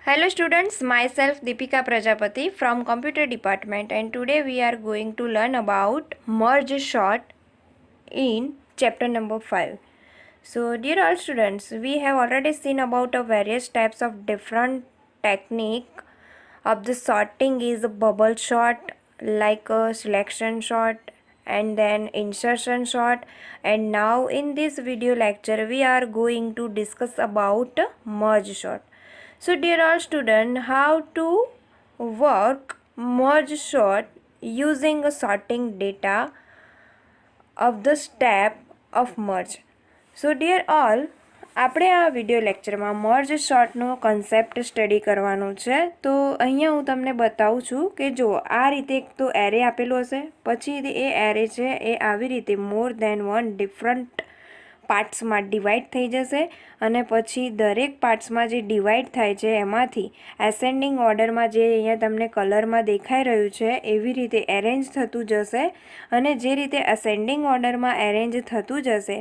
Hello students, myself Deepika Prajapati from Computer Department, and today we are going to learn about merge sort in chapter number 5. So dear all students, we have already seen about various types of different technique of the sorting is a bubble sort, like a selection sort, and then insertion sort. And now in this video lecture we are going to discuss about merge sort. So dear all student, how to work merge sort using a sorting data of the step of merge. So dear all, આપણે આ video લેક્ચરમાં merge શોર્ટનો concept study કરવાનો છે. તો અહીંયા હું તમને બતાવું છું કે જો આ રીતે એક તો એરે આપેલું હશે, પછી એ એરે છે એ આવી રીતે મોર દેન વન ડિફરન્ટ પાર્ટ્સમાં ડિવાઈડ થઈ જશે અને પછી દરેક પાર્ટ્સમાં જે ડિવાઈડ થાય છે એમાંથી એસેન્ડિંગ ઓર્ડરમાં જે અહીંયા તમને કલરમાં દેખાઈ રહ્યું છે એવી રીતે એરેન્જ થતું જશે અને જે રીતે એસેન્ડિંગ ઓર્ડરમાં એરેન્જ થતું જશે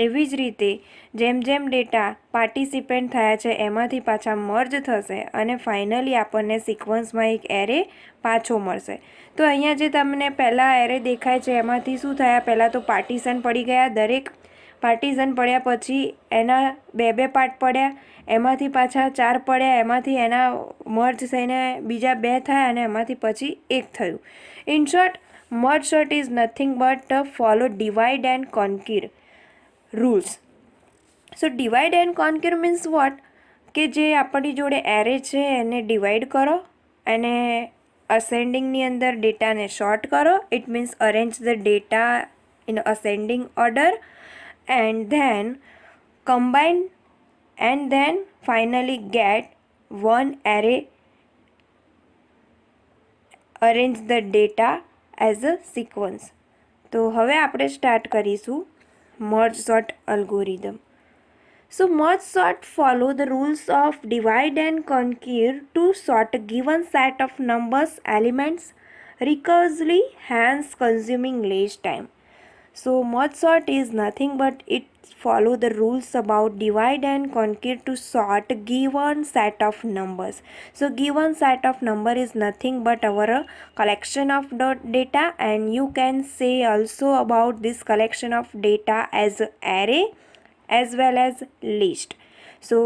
એવી જ રીતે જેમ જેમ ડેટા પાર્ટિસિપેન્ટ થયા છે એમાંથી પાછા મર્જ થશે અને ફાઇનલી આપણને સિક્વન્સમાં એક એરે પાછો મળશે. તો અહીંયા જે તમને પહેલાં એરે દેખાય છે એમાંથી શું થયા, પહેલાં તો પાર્ટીશન પડી ગયા, દરેક પાર્ટીશન પડ્યા પછી એના બે પાર્ટ પડ્યા, એમાંથી પાછા 4 પડ્યા, એમાંથી એના મર્જ થઈને બીજા 2 થયા અને એમાંથી પછી 1 થયું. In short, merge sort is nothing but follow divide and conquer rules. So divide and conquer means what, કે જે આપણી જોડે એરે છે એને ડિવાઈડ કરો અને અસેન્ડિંગની અંદર ડેટાને શોર્ટ કરો. It means arrange the data in ascending order and then combine and then finally get one array, arrange the data as a sequence. તો હવે આપણે સ્ટાર્ટ કરીશું merge sort algorithm. So merge sort follow the rules of divide and conquer to sort a given set of numbers elements recursively, hence consuming less time. So merge sort is nothing but it follow the rules about divide and conquer to sort given set of numbers. So given set of number is nothing but our collection of data, and you can say also about this collection of data as array as well as list. So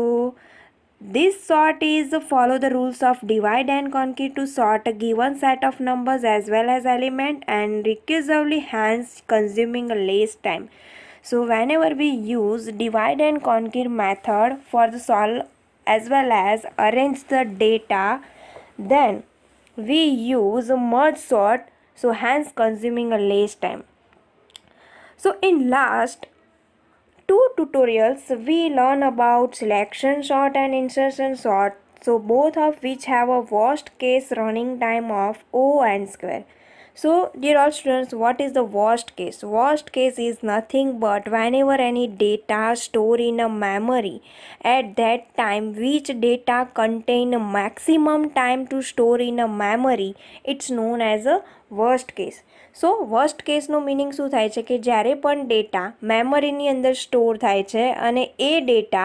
this sort is follow the rules of divide and conquer to sort a given set of numbers as well as element and recursively, hence consuming less time. So whenever we use divide and conquer method for the solve as well as arrange the data, then we use merge sort, so hence consuming less time. So in last 2 tutorials we learn about selection sort and insertion sort, so both of which have a worst case running time of O(n)². So dear all students, what is the worst case? Worst case is nothing but whenever any data store in a memory at that time which data contain a maximum time to store in a memory, it's known as a worst case. So worst કેસનું meaning શું થાય છે કે જ્યારે પણ data મેમરીની અંદર store થાય છે અને એ ડેટા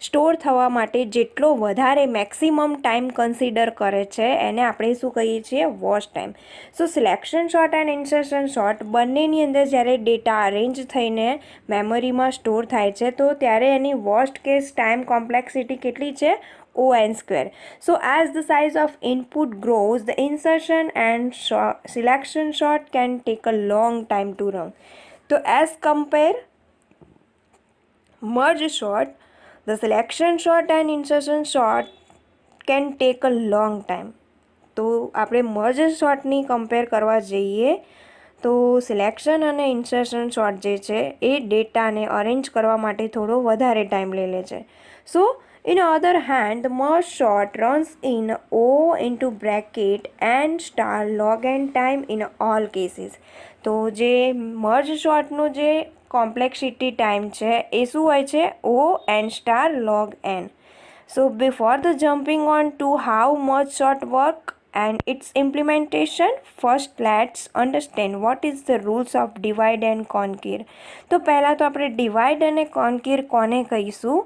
સ્ટોર થવા માટે જેટલો વધારે મેક્સિમમ ટાઈમ કન્સિડર કરે છે એને આપણે શું કહીએ છીએ, worst time. So selection short and insertion short બંનેની અંદર જ્યારે ડેટા અરેન્જ થઈને મેમરીમાં સ્ટોર થાય છે તો ત્યારે એની વર્સ્ટ કેસ ટાઈમ કોમ્પ્લેક્સિટી કેટલી છે, O(n)². So as the size of input grows, the insertion and selection sort can take a long time to run. So as compare merge sort, the selection sort and insertion sort can take a long time. તો આપણે merge sort ની compare કરવા જઈએ તો selection અને insertion short જે છે એ ડેટાને અરેન્જ કરવા માટે થોડો વધારે ટાઈમ લઈ લે છે. સો in other hand, the merge sort runs in O into bracket and star log n time in all cases. તો જે merge sort નો જે કોમ્પ્લેક્સિટી ટાઈમ છે એ શું હોય છે, O(n)* log n. So before the jumping on to how merge sort work and its implementation. First let's understand what is the rules of divide and conquer. તો પહેલાં તો આપણે divide અને કોન્ક્યુર કોને કહીશું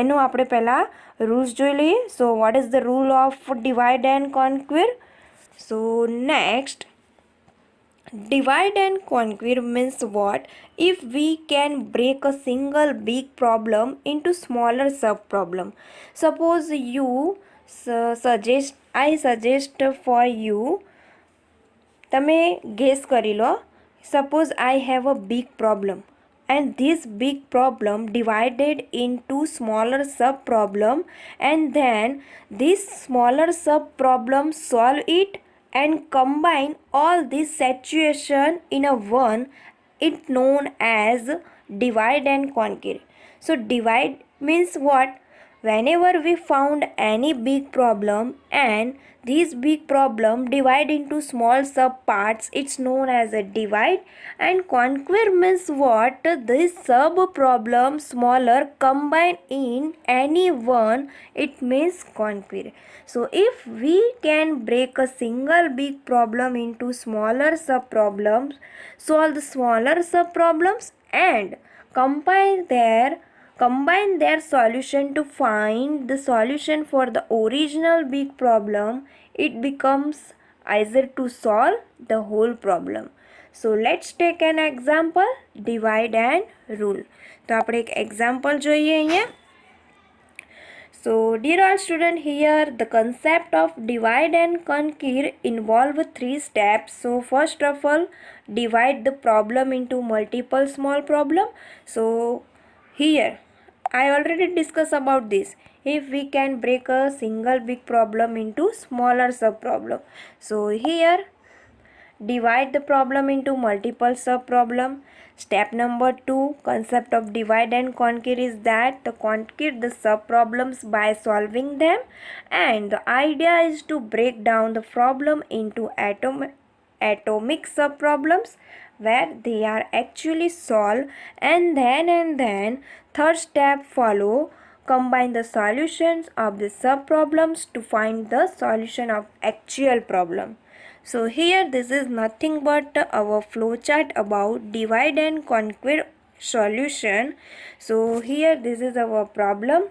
એનું આપણે પહેલાં રૂલ્સ જોઈ લઈએ. So what is the rule of divide and conquer? So next, divide and conquer means what? If we can break a single big problem into smaller sub problem. Suppose you I suggest for you, તમે guess કરી લો. Suppose I have a big problem and this big problem divided into smaller sub problem, and then this smaller sub problem solve it and combine all this situation in a one, it known as divide and conquer. So divide means what? Whenever we found any big problem and this big problem divide into small sub parts, it's known as a divide. And conquer means what? This sub problem smaller combine in any one, it means conquer. So if we can break a single big problem into smaller sub problems, solve the smaller sub problems and combine their solution to find the solution for the original big problem, it becomes easier to solve the whole problem. So let's take an example, divide and rule. તો આપણે એક example જોઈએ અહીંયા. So dear all student, here the concept of divide and conquer involve 3 steps. So first of all, divide the problem into multiple small problem. So here I already discussed about this. If we can break a single big problem into smaller sub problem. So here divide the problem into multiple sub problem. Step number 2, concept of divide and conquer is that the conquer the sub problems by solving them, and the idea is to break down the problem into atomic sub problems where they are actually solved, and then third step follow, combine the solutions of the sub problems to find the solution of actual problem. So here this is nothing but our flowchart about divide and conquer solution. So here this is our problem,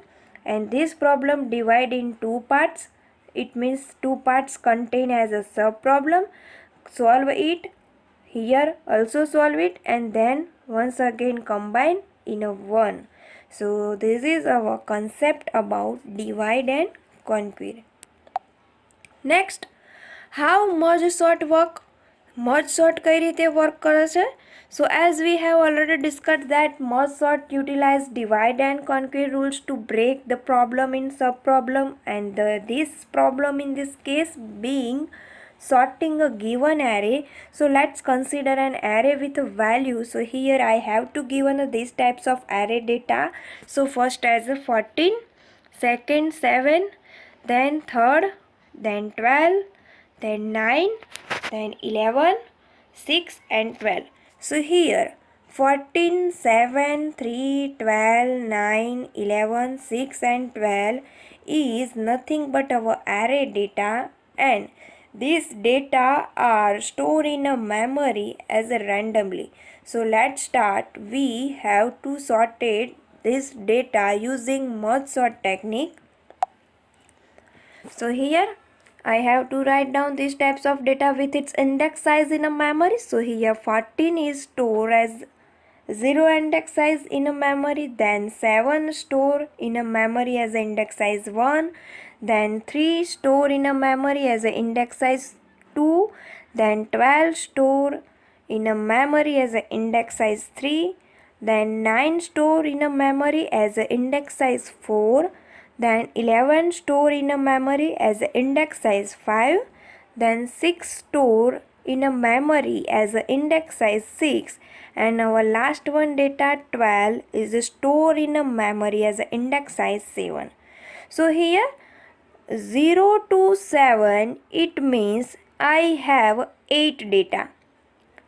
and this problem divide in 2 parts. It means 2 parts contain as a sub problem. Solve it, here also solve it, and then once again combine in a one. So this is our concept about divide and conquer. Next, how merge sort work? Merge sort કઈ રીતે work કરે છે? So as we have already discussed that merge sort utilize divide and conquer rules to break the problem in sub problem, and this problem in this case being sorting a given array. So let's consider an array with a value. So here I have to given these types of array data. So first as a 14, second 7, then third, then 12, then 9, then 11, 6 and 12. So here 14, 7, 3, 12, 9, 11, 6 and 12 is nothing but our array data, and these data are stored in a memory as a randomly. So let's start. We have to sort this data using merge sort technique. So here I have to write down these types of data with its index size in a memory. So here 14 is stored as 0 index size in a memory, then 7 store in a memory as a index size 1, then 3 store in a memory as a index size 2, then 12 store in a memory as a index size 3, then 9 store in a memory as a index size 4, then 11 store in a memory as a index size 5, then 6 store in a memory as a index size 6, and our last one data 12 is stored in a memory as a index size 7. So here 0 to 7, it means I have 8 data.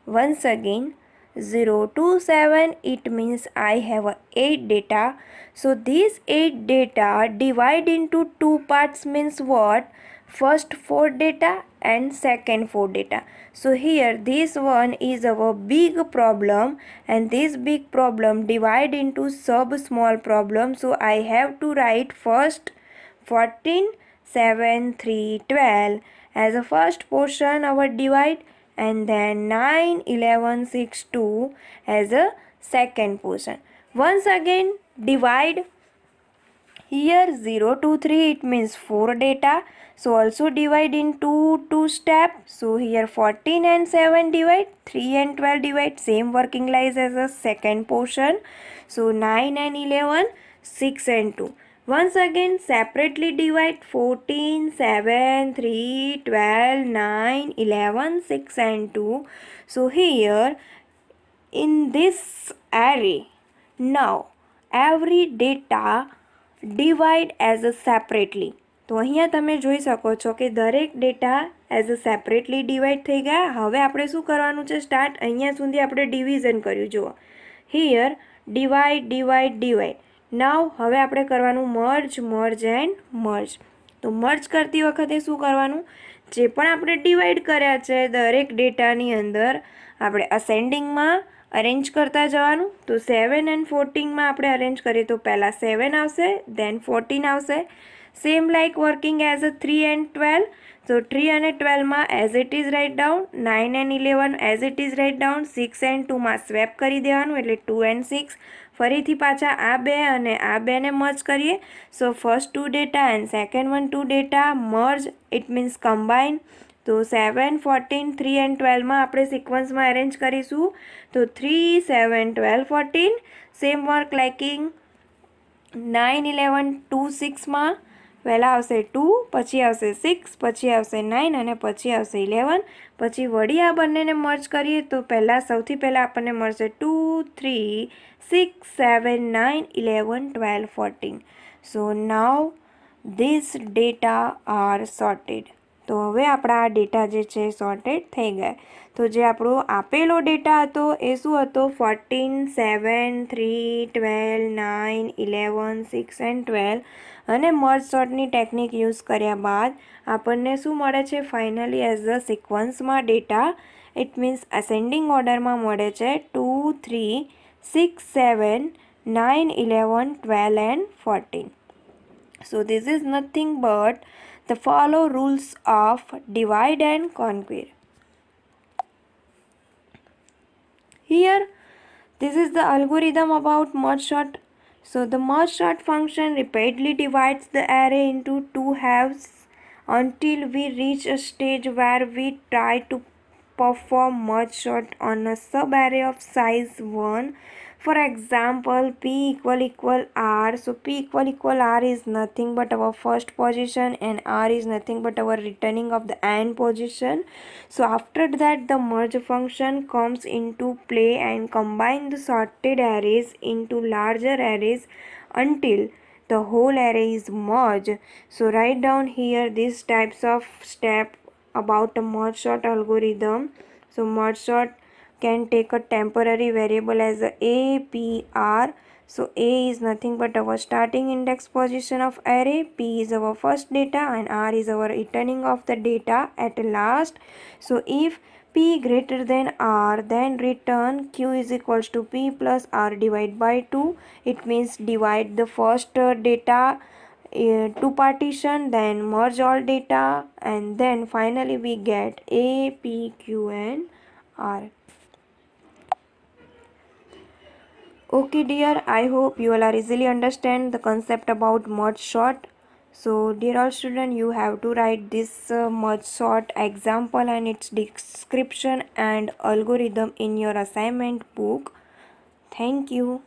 Once again 0 to 7, it means I have 8 data. So these 8 data divide into 2 parts means what? first 4 data and second 4 data. So here this one is our big problem, and this big problem divide into sub small problem. So I have to write first 14, 7, 3, 12 as a first portion our divide, and then 9, 11, 6, 2 as a second portion. Once again divide. Here 0 to 3 it means 4 data. So also divide into 2 step. So here 14 and 7 divide, 3 and 12 divide, same working lies as a second portion. So 9 and 11, 6 and 2. Once again separately divide 14, 7, 3, 12, 9, 11, 6 and 2. So here in this array, now every data divide as a separately. તો અહીંયા તમે જોઈ શકો છો કે દરેક data as a separately divide થઈ ગયા. હવે આપણે શું કરવાનું છે સ્ટાર્ટ. અહીંયા સુધી આપણે ડિવિઝન કર્યું. જુઓ હિયર ડિવાઈડ ડિવાઈડ ડિવાઈડ. નાવ હવે આપણે કરવાનું મર્જ મર્જ એન્ડ મર્જ. તો મર્જ કરતી વખતે શું કરવાનું, જે પણ આપણે ડિવાઈડ કર્યા છે દરેક ડેટાની અંદર આપણે અસેન્ડિંગમાં અરેન્જ કરતા જવાનું. તો 7 એન્ડ 14માં આપણે અરેન્જ કરીએ તો પહેલાં 7 આવશે, દેન 14 આવશે. Same like working as a 3 and 12. તો 3 અને 12માં as it is right down, 9 and 11 as it is right down, 6 and 2માં સ્વેપ કરી દેવાનું એટલે 2 એન્ડ 6. ફરીથી પાછા આ બે અને આ બેને મર્જ કરીએ. So first 2 data and second 2 data merge, it means combine. તો 7, 14, 3 એન્ડ 12માં આપણે સિક્વન્સમાં અરેન્જ કરીશું. તો 3, 7, 12, 14. સેમ વર્ક લાઇકિંગ 9, 11, 2, 6માં પહેલાં આવશે 2, પછી આવશે 6, પછી આવશે 9 અને પછી આવશે 11. પછી વળી આ બંનેને મર્જ કરીએ તો પહેલાં સૌથી પહેલાં આપણને મળશે 2, 3, 6, 7, 9, 11, 12, 14. So now this data are sorted. તો હવે આપણા આ ડેટા જે છે સોર્ટેડ થઈ ગયા. તો જે આપણો આપેલો ડેટા હતો એ શું હતો 14, 7, 3, 12, 9, 11, 6 એન્ડ 12. અને મર્જ સોર્ટની ટેકનિક યુઝ કર્યા બાદ આપણને શું મળે છે ફાઇનલી એઝ અ સિક્વન્સમાં ડેટા. ઇટ મીન્સ અસેન્ડિંગ ઓર્ડરમાં મળે છે 2, 3, 6, 7, 9, 11, 12 and 14. So this is nothing but the follow rules of divide and conquer. Here this is the algorithm about merge sort. So the merge sort function repeatedly divides the array into two halves until we reach a stage where we try to perform merge sort on a subarray of size 1. For example, p equal r. So p equal r is nothing but our first position and r is nothing but our returning of the end position. So after that the merge function comes into play and combine the sorted arrays into larger arrays until the whole array is merged. So write down here these types of step about a merge sort algorithm. So merge sort can take a temporary variable as a, p, r. So a is nothing but our starting index position of array, p is our first data and r is our returning of the data at last. So if p greater than r, then return q is equals to p plus r divided by 2. It means divide the first data to partition, then merge all data, and then finally we get a, p, q and r. Okay dear, I hope you all are easily understand the concept about merge sort. So dear all student, you have to write this merge sort example and its description and algorithm in your assignment book. Thank you.